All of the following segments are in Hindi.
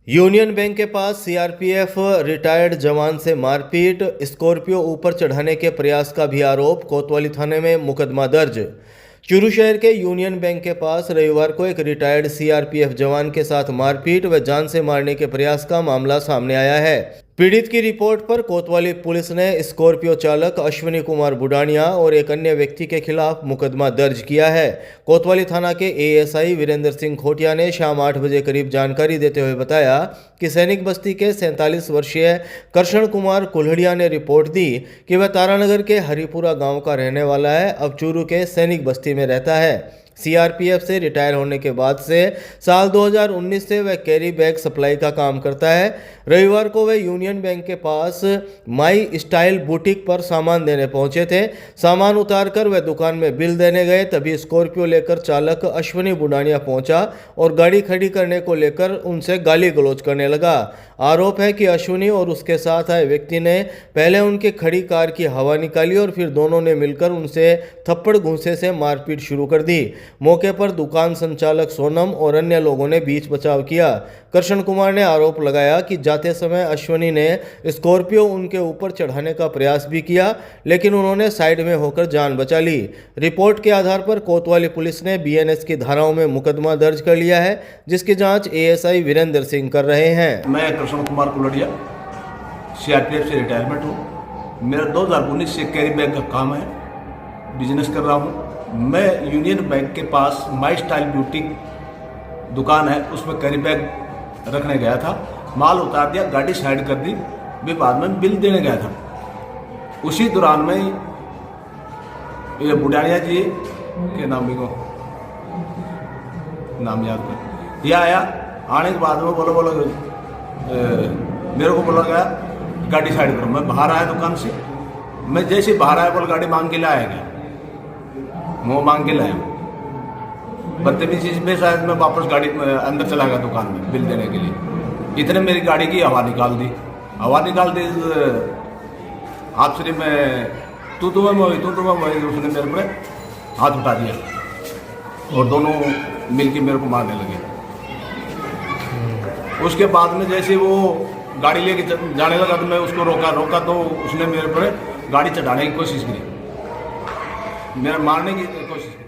यूनियन बैंक के पास सीआरपीएफ रिटायर्ड जवान से मारपीट, स्कॉर्पियो ऊपर चढ़ाने के प्रयास का भी आरोप, कोतवाली थाने में मुकदमा दर्ज। चूरू शहर के यूनियन बैंक के पास रविवार को एक रिटायर्ड सीआरपीएफ जवान के साथ मारपीट व जान से मारने के प्रयास का मामला सामने आया है। पीड़ित की रिपोर्ट पर कोतवाली पुलिस ने स्कॉर्पियो चालक अश्विनी कुमार बुडानिया और एक अन्य व्यक्ति के खिलाफ मुकदमा दर्ज किया है। कोतवाली थाना के एएसआई वीरेंद्र सिंह खोटिया ने शाम 8 बजे करीब जानकारी देते हुए बताया कि सैनिक बस्ती के 47 वर्षीय कृष्ण कुमार कुल्हड़िया ने रिपोर्ट दी कि वह तारानगर के हरिपुरा गांव का रहने वाला है। अब चूरू के सैनिक बस्ती में रहता है। सीआरपीएफ से रिटायर होने के बाद से साल 2019 से वह कैरी बैग सप्लाई का काम करता है। रविवार को वह यूनियन बैंक के पास माई स्टाइल बुटीक पर सामान देने पहुंचे थे। सामान उतारकर वह दुकान में बिल देने गए, तभी स्कॉर्पियो लेकर चालक अश्विनी बुडानिया पहुंचा और गाड़ी खड़ी करने को लेकर उनसे गाली गलौज करने लगा। आरोप है कि अश्विनी और उसके साथ आए व्यक्ति ने पहले उनकी खड़ी कार की हवा निकाली और फिर दोनों ने मिलकर उनसे थप्पड़ घूंसे से मारपीट शुरू कर दी। मौके पर दुकान संचालक सोनम और अन्य लोगों ने बीच बचाव किया। कृष्ण कुमार ने आरोप लगाया कि जाते समय अश्विनी ने स्कॉर्पियो उनके ऊपर चढ़ाने का प्रयास भी किया, लेकिन उन्होंने साइड में होकर जान बचा ली। रिपोर्ट के आधार पर कोतवाली पुलिस ने बीएनएस की धाराओं में मुकदमा दर्ज कर लिया है, जिसकी जांच एएसआई वीरेंद्र सिंह कर रहे हैं। मैं कृष्ण कुमार कुल्हड़िया सीआरपीएफ से रिटायरमेंट हूँ। मेरा 2019 से कैरी बैग का काम है, बिजनेस कर रहा हूँ। मैं यूनियन बैंक के पास माई स्टाइल ब्यूटी दुकान है, उसमें कैरी बैग रखने गया था। माल उतार दिया, गाड़ी साइड कर दी, भी बाद में बिल देने गया था। उसी दौरान में ये बुडानिया जी के नाम भी को नाम याद कर यह आया। आने के बाद में बोलो मेरे को बोला गया गाड़ी साइड करो। मैं बाहर आया दुकान से। मैं जैसे बाहर आया बोल गाड़ी मांग के लाया गया, मुँह मांग के लाया। बदतमीजी में शायद मैं वापस गाड़ी अंदर चला गया दुकान में बिल देने के लिए। इतने मेरी गाड़ी की हवा निकाल दी। आप सिर्फ मैं तू में उसने मेरे पर हाथ उठा दिया और दोनों मिलके मेरे को मारने लगे। उसके बाद में जैसे वो गाड़ी लेके जाने लगा तो मैं उसको रोका तो उसने मेरे पर गाड़ी चढ़ाने की कोशिश की, मेरा मारने की कोशिश की।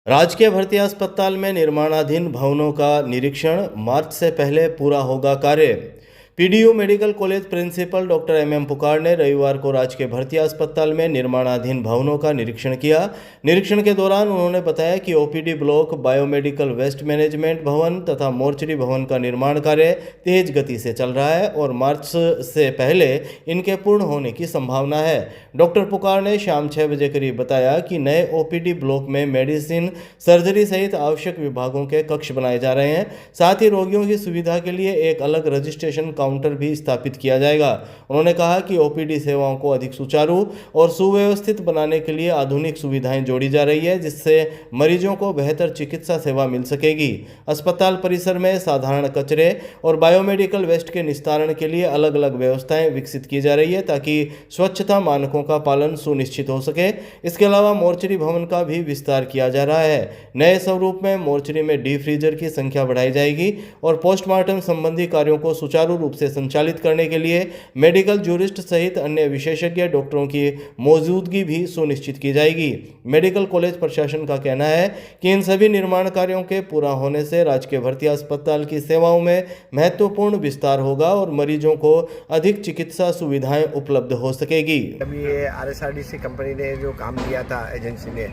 राजकीय भर्ती अस्पताल में निर्माणाधीन भवनों का निरीक्षण, मार्च से पहले पूरा होगा कार्य। PDU medical college principal doctor MM Pukar ने रविवार को राजकीय भर्ती अस्पताल में निर्माणाधीन भवनों का निरीक्षण किया। निरीक्षण के दौरान उन्होंने बताया कि OPD block, biomedical waste management भवन तथा मोर्चरी भवन का निर्माण कार्य तेज गति से चल रहा है और मार्च से पहले इनके पूर्ण होने की संभावना है। डॉक्टर पुकार ने शाम 6 बजे करीब बताया कि नए ओपीडी ब्लॉक में मेडिसिन, सर्जरी सहित आवश्यक विभागों के कक्ष बनाए जा रहे हैं। साथ ही रोगियों की सुविधा के लिए एक अलग रजिस्ट्रेशन काउंटर भी स्थापित किया जाएगा। उन्होंने कहा कि ओपीडी सेवाओं को अधिक सुचारू और सुव्यवस्थित बनाने के लिए आधुनिक सुविधाएं जोड़ी जा रही है, जिससे मरीजों को बेहतर चिकित्सा सेवा मिल सकेगी। अस्पताल परिसर में साधारण कचरे और बायोमेडिकल वेस्ट के निस्तारण के लिए अलग अलग व्यवस्थाएं विकसित की जा रही है ताकि स्वच्छता मानकों का पालन सुनिश्चित हो सके। इसके अलावा मोर्चरी भवन का भी विस्तार किया जा रहा है। नए स्वरूप में मोर्चरी में डीप फ्रीजर की संख्या बढ़ाई जाएगी और पोस्टमार्टम संबंधी कार्यों को सुचारू रूप से संचालित करने के लिए मेडिकल जूरिस्ट सहित अन्य विशेषज्ञ डॉक्टरों की मौजूदगी भी सुनिश्चित की जाएगी। मेडिकल कॉलेज प्रशासन का कहना है कि इन सभी निर्माण कार्यों के पूरा होने से राजकीय भर्ती अस्पताल की सेवाओं में महत्वपूर्ण विस्तार होगा और मरीजों को अधिक चिकित्सा सुविधाएं उपलब्ध हो सकेगी। अभी ये आरएसआरडीसी कंपनी ने जो काम दिया था एजेंसी ने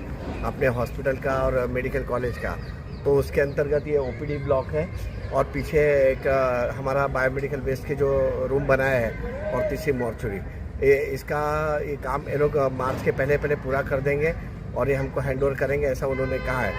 अपने हॉस्पिटल का और मेडिकल कॉलेज का, तो उसके अंतर्गत ये ओपीडी ब्लॉक है और पीछे एक हमारा बायोमेडिकल वेस्ट के जो रूम बनाया है और तीसरी मॉर्चरी। इसका ये काम ये लोग मार्च के पहले पूरा कर देंगे और ये हमको हैंड ओवर करेंगे, ऐसा उन्होंने कहा है।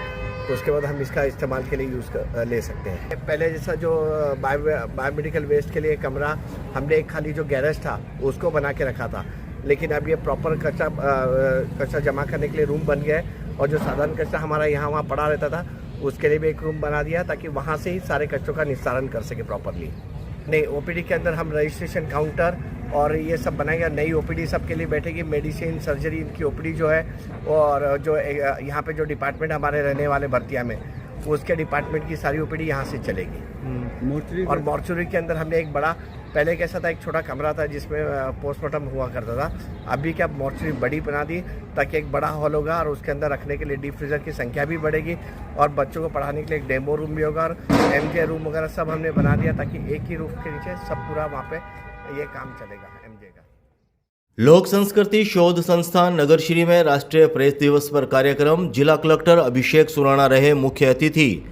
तो उसके बाद हम इसका इस्तेमाल के लिए ले सकते हैं। पहले जैसा जो बायोमेडिकल वेस्ट के लिए कमरा हमने एक खाली जो गैरेज था उसको बना के रखा था, लेकिन अब ये प्रॉपर कचरा जमा करने के लिए रूम बन गया है और जो साधारण कचरा हमारा यहाँ वहाँ पड़ा रहता था उसके लिए भी एक रूम बना दिया ताकि वहाँ से ही सारे कचरों का निस्तारण कर सके प्रॉपरली। नहीं, ओपीडी के अंदर हम रजिस्ट्रेशन काउंटर और ये सब बनाएंगे। नई ओपीडी सबके लिए बैठेगी, मेडिसिन, सर्जरी, इनकी ओपीडी जो है और जो यहाँ पे जो डिपार्टमेंट हमारे रहने वाले भर्तिया में तो उसके डिपार्टमेंट की सारी ओपीडी यहाँ से चलेगी। मोर्चरी और मॉर्चरी के अंदर हमने एक बड़ा, पहले कैसा था एक छोटा कमरा था जिसमें पोस्टमार्टम हुआ करता था, अभी क्या मॉर्चरी बड़ी बना दी ताकि एक बड़ा हॉल होगा और उसके अंदर रखने के लिए डीप फ्रीजर की संख्या भी बढ़ेगी और बच्चों को पढ़ाने के लिए एक डेमो रूम भी होगा और एमजे रूम वगैरह सब हमने बना दिया ताकि एक ही रूफ के नीचे सब पूरा वहाँ पे ये काम चलेगा एमजे का। लोक संस्कृति शोध संस्थान नगरश्री में राष्ट्रीय प्रेस दिवस पर कार्यक्रम, जिला कलेक्टर अभिषेक सुराणा रहे मुख्य अतिथि।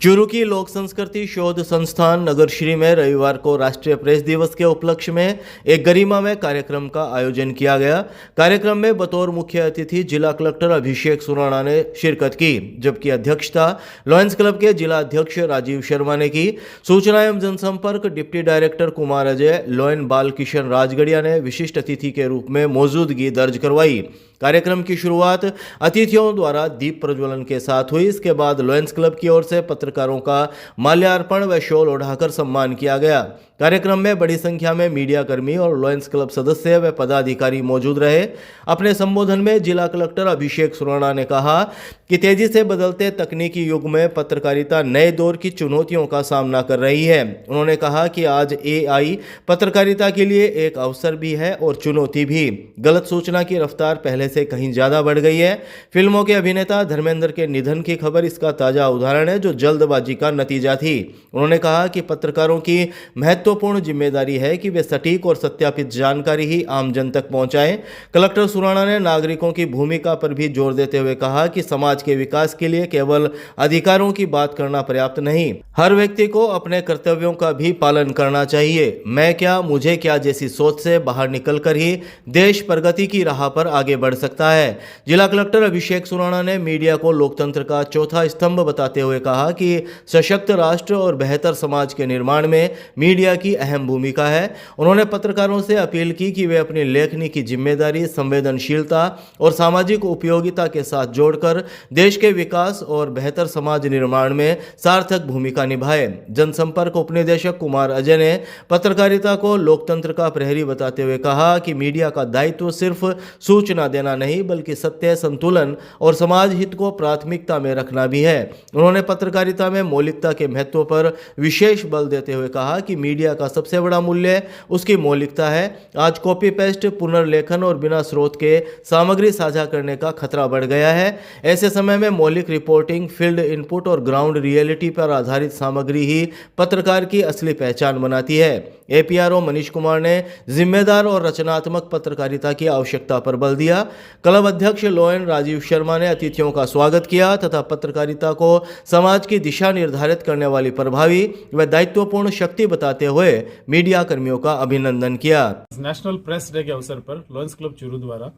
चूरू की लोक संस्कृति शोध संस्थान नगरश्री में रविवार को राष्ट्रीय प्रेस दिवस के उपलक्ष्य में एक गरिमामय कार्यक्रम का आयोजन किया गया। कार्यक्रम में बतौर मुख्य अतिथि जिला कलेक्टर अभिषेक सुराणा ने शिरकत की, जबकि अध्यक्षता लॉयंस क्लब के जिला अध्यक्ष राजीव शर्मा ने की। सूचना एवं जनसंपर्क deputy director Kumar Ajay, lion बाल किशन राजगढ़िया ने विशिष्ट अतिथि के रूप में मौजूदगी दर्ज करवाई। कार्यक्रम की शुरुआत अतिथियों द्वारा दीप प्रज्वलन के साथ हुई। इसके बाद लॉयंस क्लब की ओर से पत्रकारों का माल्यार्पण व शॉल ओढ़ाकर सम्मान किया गया। कार्यक्रम में बड़ी संख्या में मीडिया कर्मी और लॉयंस क्लब सदस्य व पदाधिकारी मौजूद रहे। अपने संबोधन में जिला कलेक्टर अभिषेक सुराणा ने कहा कि तेजी से बदलते तकनीकी युग में पत्रकारिता नए दौर की चुनौतियों का सामना कर रही है। उन्होंने कहा कि आज एआई पत्रकारिता के लिए एक अवसर भी है और चुनौती भी। गलत सूचना की रफ्तार पहले से कहीं ज्यादा बढ़ गई है। फिल्मों के अभिनेता धर्मेंद्र के निधन की खबर इसका ताजा उदाहरण है, जो जल्दबाजी का नतीजा थी। उन्होंने कहा कि पत्रकारों की महत्वपूर्ण जिम्मेदारी है कि वे सटीक और सत्यापित जानकारी ही आम जन तक पहुंचाएं। कलेक्टर सुराणा ने नागरिकों की भूमिका पर भी जोर देते हुए कहा कि समाज के विकास के लिए केवल अधिकारों की बात करना पर्याप्त नहीं, हर व्यक्ति को अपने कर्तव्यों का भी पालन करना चाहिए। मैं क्या मुझे क्या जैसी सोच से बाहर निकलकर ही देश प्रगति की राह पर आगे बढ़ सकता है। जिला कलेक्टर अभिषेक सुराणा ने मीडिया को लोकतंत्र का चौथा स्तंभ बताते हुए कहा कि सशक्त राष्ट्र और बेहतर समाज के निर्माण में मीडिया की अहम भूमिका है। उन्होंने पत्रकारों से अपील की कि वे अपनी लेखनी की जिम्मेदारी, संवेदनशीलता और सामाजिक उपयोगिता के साथ जोड़कर देश के विकास और बेहतर समाज निर्माण में सार्थक भूमिका निभाएं। जनसंपर्क उपनिदेशक कुमार अजय ने पत्रकारिता को लोकतंत्र का प्रहरी बताते हुए कहा कि मीडिया का दायित्व सिर्फ सूचना देना नहीं बल्कि सत्य, संतुलन और समाज हित को प्राथमिकता में रखना भी है। उन्होंने पत्रकारिता में मौलिकता के महत्व पर विशेष बल देते हुए कहा कि मीडिया का सबसे बड़ा मूल्य उसकी मौलिकता है। आज कॉपी पेस्ट, पुनर्लेखन और बिना स्रोत के सामग्री साझा करने का खतरा बढ़ गया है। ऐसे समय में मौलिक रिपोर्टिंग, फील्ड इनपुट और ग्राउंड रियलिटी पर आधारित सामग्री ही पत्रकार की असली पहचान बनाती है। एपीआरओ मनीष कुमार ने जिम्मेदार और रचनात्मक पत्रकारिता की आवश्यकता पर बल दिया। क्लब अध्यक्ष लॉयन राजीव शर्मा ने अतिथियों का स्वागत किया तथा पत्रकारिता को समाज की दिशा निर्धारित करने वाली प्रभावी व दायित्वपूर्ण शक्ति बताते हुए मीडिया कर्मियों का अभिनंदन किया। नेशनल प्रेस डे के अवसर पर लॉयंस क्लब चूरू द्वारा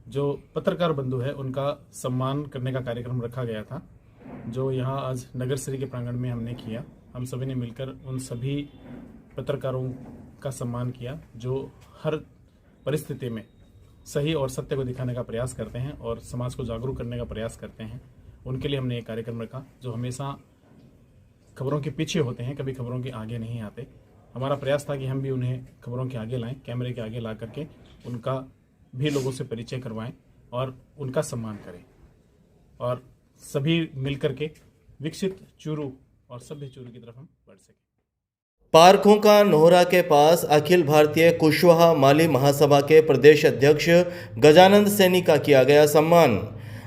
जो पत्रकार बंधु है उनका सम्मान करने का कार्यक्रम रखा गया था, जो यहाँ आज नगरश्री के प्रांगण में हमने किया। हम सभी ने मिलकर उन सभी पत्रकारों का सम्मान किया जो हर परिस्थिति में सही और सत्य को दिखाने का प्रयास करते हैं और समाज को जागरूक करने का प्रयास करते हैं। उनके लिए हमने एक कार्यक्रम रखा, जो हमेशा खबरों के पीछे होते हैं, कभी खबरों के आगे नहीं आते। हमारा प्रयास था कि हम भी उन्हें खबरों के आगे लाएं, कैमरे के आगे ला करके उनका भी लोगों से परिचय करवाएं और उनका सम्मान करें और सभी मिलकर के विकसित चूरू और सभ्य चूरू की तरफ हम बढ़ सकें। पारखों का नोहरा के पास अखिल भारतीय कुशवाहा माली महासभा के प्रदेश अध्यक्ष गजानंद सैनी का किया गया सम्मान।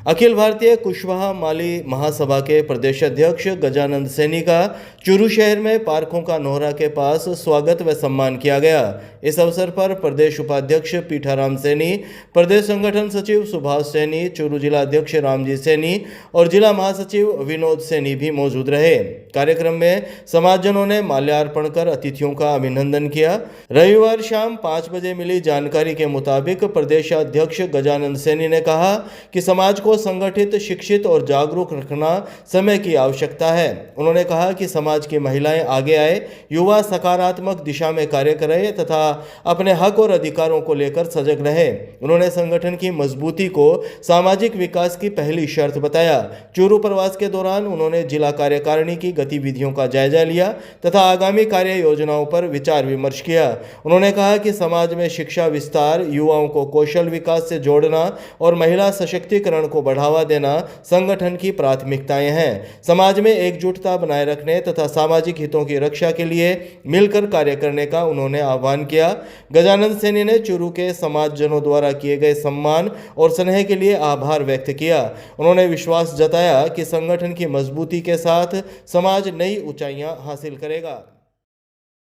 अखिल भारतीय कुशवाहा माली महासभा के प्रदेश अध्यक्ष गजानंद सैनी का चूरू शहर में पारखों का नोहरा के पास स्वागत व सम्मान किया गया। इस अवसर पर प्रदेश उपाध्यक्ष पीठाराम सैनी, प्रदेश संगठन सचिव सुभाष सैनी, चूरू जिला अध्यक्ष रामजी सैनी और जिला महासचिव विनोद सैनी भी मौजूद रहे। कार्यक्रम में समाजजनों ने माल्यार्पण कर अतिथियों का अभिनंदन किया। रविवार शाम 5 बजे मिली जानकारी के मुताबिक प्रदेशाध्यक्ष गजानंद सैनी ने कहा कि समाज को संगठित, शिक्षित और जागरूक रखना समय की आवश्यकता है। उन्होंने कहा कि समाज की महिलाएं आगे आए, युवा सकारात्मक दिशा में कार्य करें तथा अपने हक और अधिकारों को लेकर सजग रहे। उन्होंने संगठन की मजबूती को सामाजिक विकास की पहली शर्त बताया। चूरू प्रवास के दौरान उन्होंने जिला कार्यकारिणी की गतिविधियों का जायजा लिया तथा आगामी कार्य योजनाओं पर विचार विमर्श किया। उन्होंने कहा कि समाज में शिक्षा विस्तार, युवाओं को कौशल विकास से जोड़ना और महिला सशक्तिकरण को बढ़ावा देना संगठन की प्राथमिकताएं हैं। समाज में एकजुटता बनाए रखने तथा सामाजिक हितों की रक्षा के लिए मिलकर कार्य करने का उन्होंने आह्वान किया। गजानंद सैनी ने चूरू के समाजजनों द्वारा किए गए सम्मान और स्नेह के लिए आभार व्यक्त किया। उन्होंने विश्वास जताया कि संगठन की मजबूती के साथ समाज नई ऊंचाइयां हासिल करेगा।